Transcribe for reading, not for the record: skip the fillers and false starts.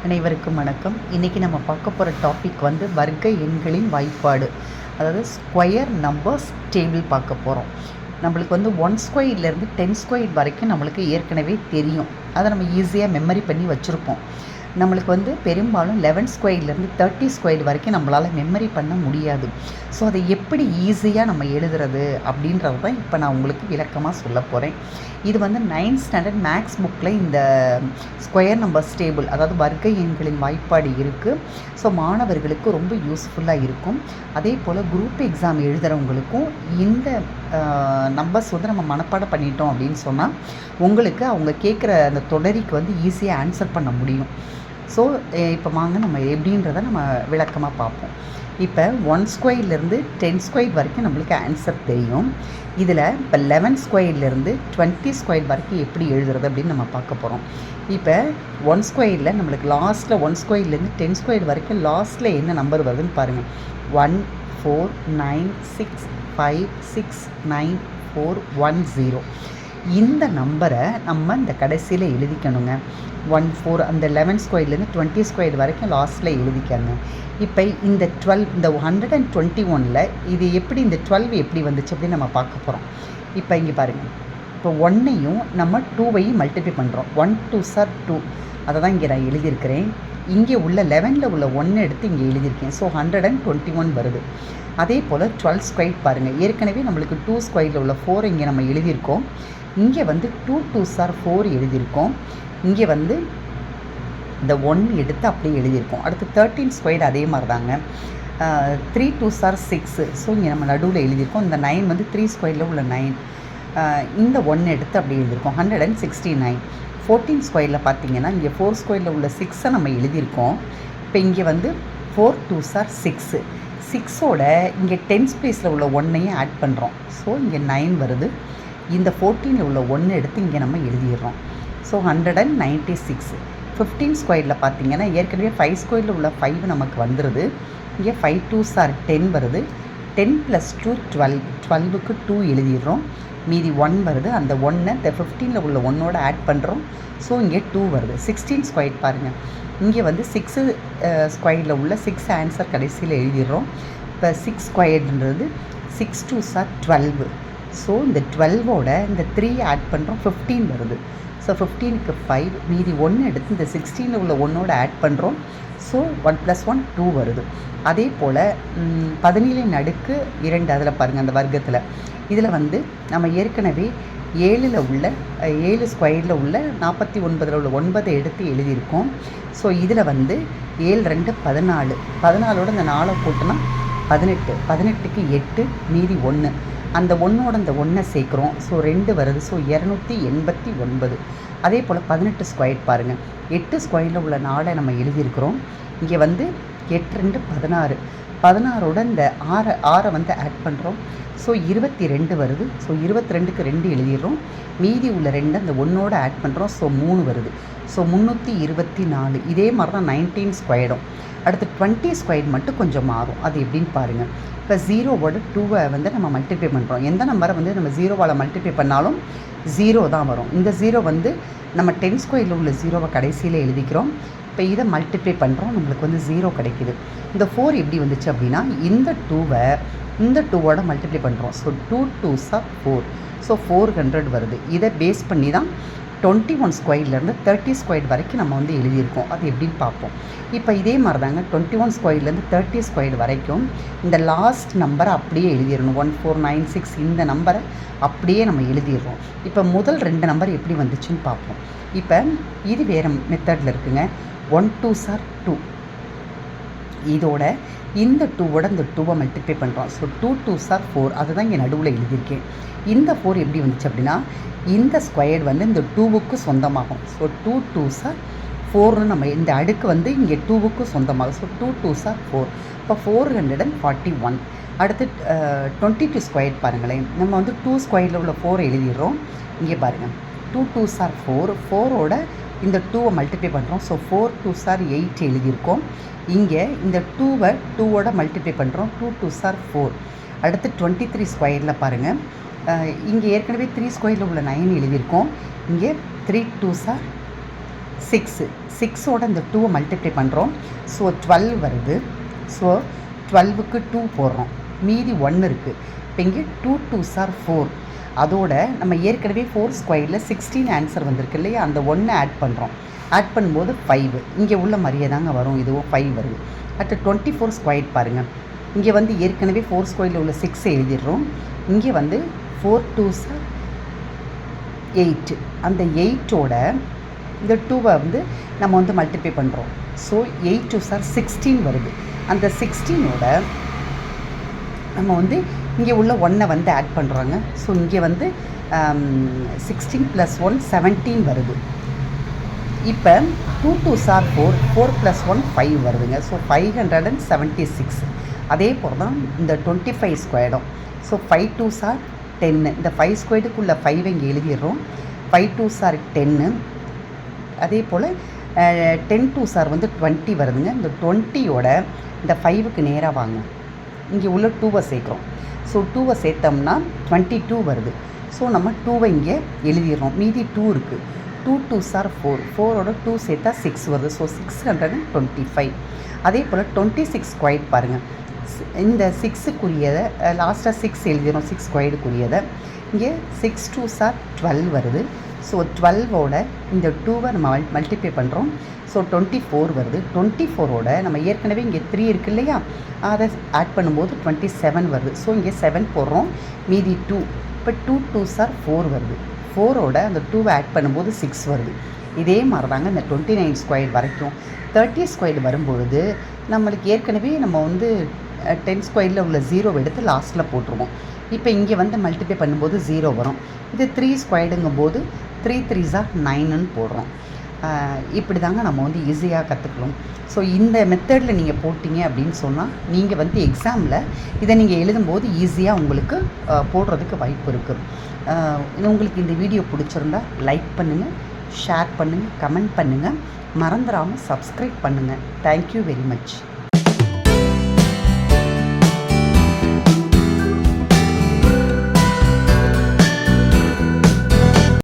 அனைவருக்கும் வணக்கம். இன்றைக்கி நம்ம பார்க்க போகிற டாபிக் வர்க்க எண்களின் வாய்ப்பாடு, அதாவது ஸ்கொயர் நம்பர்ஸ் டேபிள் பார்க்க போகிறோம். நம்மளுக்கு 1 ஸ்கொயர்லேருந்து 10 ஸ்கொயர் வரைக்கும் நம்மளுக்கு ஏற்கனவே தெரியும். அதை நம்ம ஈஸியாக மெமரி பண்ணி வச்சுருப்போம். நம்மளுக்கு பெரும்பாலும் 11 ஸ்கொயர்லேருந்து 30 ஸ்கொயர் வரைக்கும் நம்மளால் மெமரி பண்ண முடியாது. ஸோ அதை எப்படி ஈஸியாக நம்ம எழுதுறது அப்படின்றது தான் இப்போ நான் உங்களுக்கு விளக்கமாக சொல்ல போகிறேன். இது 9th ஸ்டாண்டர்ட் மேக்ஸ் புக்கில் இந்த ஸ்கொயர் நம்பர்ஸ் டேபிள், அதாவது வர்க்க எண்களின் வாய்ப்பாடு இருக்குது. ஸோ மாணவர்களுக்கு ரொம்ப யூஸ்ஃபுல்லாக இருக்கும். அதே போல் குரூப் எக்ஸாம் எழுதுகிறவங்களுக்கும் இந்த நம்பர்ஸ் நம்ம மனப்பாடம் பண்ணிட்டோம் அப்படின்னு சொன்னால் உங்களுக்கு அவங்க கேட்குற அந்த தொடரிக்கு ஈஸியாக ஆன்சர் பண்ண முடியும். ஸோ இப்போ வாங்க நம்ம எப்படின்றத நம்ம விளக்கமாக பார்ப்போம். இப்போ 1 ஸ்கொயர்லேருந்து 10 ஸ்கொயர் வரைக்கும் நம்மளுக்கு ஆன்சர் தெரியும். இதில் இப்போ 11 ஸ்கொயர்லேருந்து 20 ஸ்கொயர் வரைக்கும் எப்படி எழுதுறது அப்படின்னு நம்ம பார்க்க போகிறோம். இப்போ 1 ஸ்கொயரில் நம்மளுக்கு லாஸ்ட்டில் 1 ஸ்கொயர்லேருந்து 10 ஸ்கொயர் வரைக்கும் லாஸ்ட்டில் என்ன நம்பர் வருதுன்னு பாருங்கள். 1 4 9 6 5 6 9 4 1 0. இந்த நம்பரை நம்ம இந்த கடைசியில் எழுதிக்கணுங்க. 1 4 அந்த 11 ஸ்கொயர்லேருந்து 20 ஸ்கொயர் வரைக்கும் லாஸ்ட்டில் எழுதிக்கங்க. இப்போ இந்த 12, இந்த 121ல் இது எப்படி, இந்த 12 எப்படி வந்துச்சு அப்படின்னு நம்ம பார்க்க போகிறோம். இப்போ இங்கே பாருங்கள். இப்போ 1ஐயும் நம்ம 2ஐயும் மல்டிப்ளை பண்ணுறோம். 1 2 சார் 2, அதை தான் இங்கே நான் எழுதியிருக்கிறேன். இங்கே உள்ள 11ல் உள்ள 1 எடுத்து இங்கே எழுதியிருக்கேன். ஸோ 121 வருது. அதே போல் 12 ஸ்கொயர் பாருங்கள். ஏற்கனவே நம்மளுக்கு 2 ஸ்கொயரில் உள்ள 4 இங்கே நம்ம எழுதியிருக்கோம். இங்கே 2 2 சார் 4 எழுதியிருக்கோம். இங்கே இந்த 1 எடுத்து அப்படியே எழுதியிருக்கோம். அடுத்து 13 ஸ்கொயர் அதே மாதிரி தாங்க. 3 2 சார் 6. ஸோ இங்கே நம்ம நடுவில் எழுதியிருக்கோம். இந்த 9 3 ஸ்கொயரில் உள்ள 9. இந்த 1 எடுத்து அப்படியே எழுதியிருக்கோம். 169. 14 ஸ்கொயரில் பார்த்தீங்கன்னா இங்கே 4 ஸ்கொயரில் உள்ள 6ஐ நம்ம எழுதியிருக்கோம். இப்போ இங்கே 4 2 சார் 6. 6ஓட இங்கே 10th பிளேஸில் உள்ள 1ஐயும் ஆட் பண்ணுறோம். ஸோ இங்கே 9 வருது. இந்த 14ல் உள்ள 1 எடுத்து இங்கே நம்ம எழுதிடுறோம். ஸோ 196. 15 ஸ்கொயரில் பார்த்தீங்கன்னா ஏற்கனவே 5 ஸ்கொயரில் உள்ள 5 நமக்கு வந்துடுது. இங்கே 5 2 சார் 10 வருது. 10 + 2 12. 12க்கு 2 எழுதிடுறோம். மீதி 1 வருது. அந்த 1ஐ இந்த 15ல் உள்ள 1ஓட ஆட் பண்ணுறோம். ஸோ இங்கே 2 வருது. 16 ஸ்கொயர் பாருங்கள். இங்கே 6 ஸ்கொயரில் உள்ள 6 ஆன்சர் கடைசியில் எழுதிடுறோம். இப்போ 6 ஸ்கொயர்ன்றது 6 2 சார் 12. ஸோ இந்த 12ஓட இந்த 3 ஆட் பண்ணுறோம். 15 வருது. ஸோ 15க்கு 5, மீதி 1 எடுத்து இந்த 16ல் உள்ள 1ஓட ஆட் பண்ணுறோம். ஸோ 1 + 1 2 வருது. அதே போல் 17 அடுக்கு 2, அதில் பாருங்கள் அந்த வர்க்கத்தில். இதில் நம்ம ஏற்கனவே 7ல் உள்ள 7 ஸ்கொயரில் உள்ள 49ல் உள்ள 9 எடுத்து எழுதியிருக்கோம். ஸோ இதில் 7 2 14. 14ஓட இந்த 4 கூட்டினா 18. 18க்கு 8, மீதி 1. அந்த 1ஓட இந்த 1ஐ சேர்க்குறோம். ஸோ 2 வருது. ஸோ 289. அதே போல் 18 ஸ்கொயர் பாருங்கள். 8 ஸ்கொயரில் உள்ள 4ஐ நம்ம எழுதியிருக்கிறோம். இங்கே 8 2 16. 16ஓட இந்த 6ஐ ஆட் பண்ணுறோம். ஸோ 22 வருது. ஸோ 22க்கு 2 எழுதிடுறோம். மீதி உள்ள 2 அந்த 1ஓட ஆட் பண்ணுறோம். ஸோ 3 வருது. ஸோ 324. இதே மாதிரி தான் 19 ஸ்கொயரும். அடுத்து 20 ஸ்கொயர் மட்டும் கொஞ்சம் மாறும். அது எப்படின்னு பாருங்கள். இப்போ 0ஓட 2ஐ நம்ம மல்டிப்ளை பண்ணுறோம். எந்த நம்பரை நம்ம 0வால் மல்டிப்ளை பண்ணாலும் 0 தான் வரும். இந்த 0 நம்ம 10 ஸ்கொயரில் உள்ள 0ஐ கடைசியில் எழுதிக்கிறோம். இப்போ இதை மல்டிப்ளை பண்ணுறோம். நம்மளுக்கு 0 கிடைக்கிது. இந்த 4 எப்படி வந்துச்சு அப்படின்னா இந்த 2ஐ இந்த 2ஓட மல்டிப்ளை பண்ணுறோம். So 2 2 sir 4. ஸோ 400 வருது. இதை பேஸ் பண்ணி தான் 21 ஸ்கொயர்லேருந்து 30 ஸ்கொயர் வரைக்கும் நம்ம எழுதியிருக்கோம். அது எப்படின்னு பார்ப்போம். இப்போ இதே மாதிரி தாங்க 21 ஸ்கொயர்லேருந்து 30 ஸ்கொயர் வரைக்கும் இந்த லாஸ்ட் நம்பரை அப்படியே எழுதிடணும். 1496 இந்த நம்பரை அப்படியே நம்ம எழுதிடுறோம். இப்போ முதல் 2 நம்பர் எப்படி வந்துச்சுன்னு பார்ப்போம். இப்போ இது வேறு மெத்தடில் இருக்குங்க. 1 2 சார் 2. இதோட இந்த 2ஓட இந்த 2ஐ மல்டிப்ளை பண்ணுறோம். So 2 2 sir 4. அதுதான் இங்கே நடுவில் எழுதியிருக்கேன். இந்த 4 எப்படி வந்துச்சு அப்படின்னா இந்த ஸ்கொயர் இந்த 2க்கு சொந்தமாகும். ஸோ 2 2 சார் 4ன்னு நம்ம இந்த அடுக்கு இங்கே 2க்கு சொந்தமாகும். So 2 2 sir 4. இப்போ 441. அடுத்து 22 ஸ்கொயர் பாருங்களேன். நம்ம 2 ஸ்கொயரில் உள்ள 4 எழுதிடுறோம். இங்கே பாருங்கள். 2 2 சார் 4. 4ஓட இந்த 2ஐ மல்டிப்ளை பண்ணுறோம். ஸோ 4 2 சார் 8 எழுதியிருக்கோம். இங்கே இந்த 2ஐ 2ஓட மல்டிப்ளை பண்ணுறோம். 2 2 சார் 4. அடுத்து 23 ஸ்கொயரில் பாருங்கள். இங்கே ஏற்கனவே 3 ஸ்கொயரில் உள்ள 9 எழுதியிருக்கோம். இங்கே 3 2 சார் 6 6ஓட இந்த 2 மல்டிப்ளை பண்ணுறோம். ஸோ 12 வருது. ஸோ 12க்கு 2 போடுறோம், மீதி 1 இருக்குது. இப்போ இங்கே 2 2s are 4. அதோட நம்ம ஏற்கனவே 4 ஸ்கொயரில் 16 ஆன்சர் வந்திருக்கு இல்லையா, அந்த 1 ஆட் பண்ணுறோம். ஆட் பண்ணும்போது 5 இங்கே உள்ள மாதிரியே தாங்க வரும், இதுவும் 5 வருது. அடுத்து 24 ஸ்கொயர் பாருங்கள். இங்கே வந்து ஏற்கனவே 4 ஸ்கொயரில் உள்ள 6 எழுதிடுறோம். இங்கே வந்து 4 2s are 8. அந்த 8ஓட இந்த 2வை வந்து நம்ம வந்து மல்டிப்ளை பண்ணுறோம். ஸோ 8 2s are 16 வருது. அந்த 16ஓட நம்ம வந்து இங்கே உள்ள 1 வந்து ஆட் பண்ணுறாங்க. ஸோ இங்கே வந்து 16 + 1 17 வருது. இப்போ 2 2s are 4, 4 + 1 5 வருதுங்க. ஸோ 576. அதே போல் தான் இந்த 25 ஸ்கொயர்டும். So 5 2s are 10. இந்த 5 ஸ்கொயர்டுக்குள்ள 5 இங்கே எழுதிடுறோம். 5 2s are 10. அதே போல் 10 2s are வந்து 20 வருதுங்க. இந்த 20ஓட இந்த 5க்கு நேராக வாங்க, இங்கே உள்ள 2வை சேர்க்குறோம். ஸோ 2வை சேர்த்தோம்னா 22 வருது. ஸோ நம்ம 2வை இங்கே எழுதிடுறோம், மீதி 2 இருக்குது. 2 2s are 4, 4ஓட 2 சேர்த்தா 6 வருது. ஸோ 625. அதே போல் 26 ஸ்கொயர் பாருங்கள். இந்த 6க்குரியதை லாஸ்ட்டாக 6 எழுதிடும், 6 ஸ்கொயர்டுக்குரியதை. இங்கே 6 2s are 12 வருது. ஸோ 12ஓட இந்த 2வை நம்ம மல்டிப்ளை பண்ணுறோம். ஸோ 24 வருது. 24ஓட நம்ம ஏற்கனவே இங்கே 3 இருக்குது இல்லையா, அதை ஆட் பண்ணும்போது 27 வருது. ஸோ இங்கே 7 போடுறோம், மீதி 2. இப்போ 2 2s are 4 வருது. 4ஓட அந்த 2வை ஆட் பண்ணும்போது 6 வருது. இதே மாதிரி தாங்க இந்த 29 ஸ்கொயர் வரைக்கும். 30 ஸ்கொயர் வரும்பொழுது நம்மளுக்கு ஏற்கனவே நம்ம வந்து 10 ஸ்கொயரில் உள்ள 0 எடுத்து லாஸ்ட்டில் போட்டுருவோம். இப்போ இங்கே வந்து மல்டிப்ளை பண்ணும்போது 0 வரும். இது 3 ஸ்கொயர்டுங்கும் போது 3 3s are 9ன்னு போடுறோம். இப்படி தாங்க நம்ம வந்து ஈஸியாக கற்றுக்கலாம். ஸோ இந்த மெத்தடில் நீங்கள் போட்டிங்க அப்படின்னு சொன்னால் நீங்கள் வந்து எக்ஸாமில் இதை நீங்கள் எழுதும்போது ஈஸியாக உங்களுக்கு போடுறதுக்கு வாய்ப்பு இருக்குது. உங்களுக்கு இந்த வீடியோ பிடிச்சிருந்தா லைக் பண்ணுங்கள், ஷேர் பண்ணுங்கள், கமெண்ட் பண்ணுங்கள், மறந்துடாமல் சப்ஸ்கிரைப் பண்ணுங்கள். Thank you very much.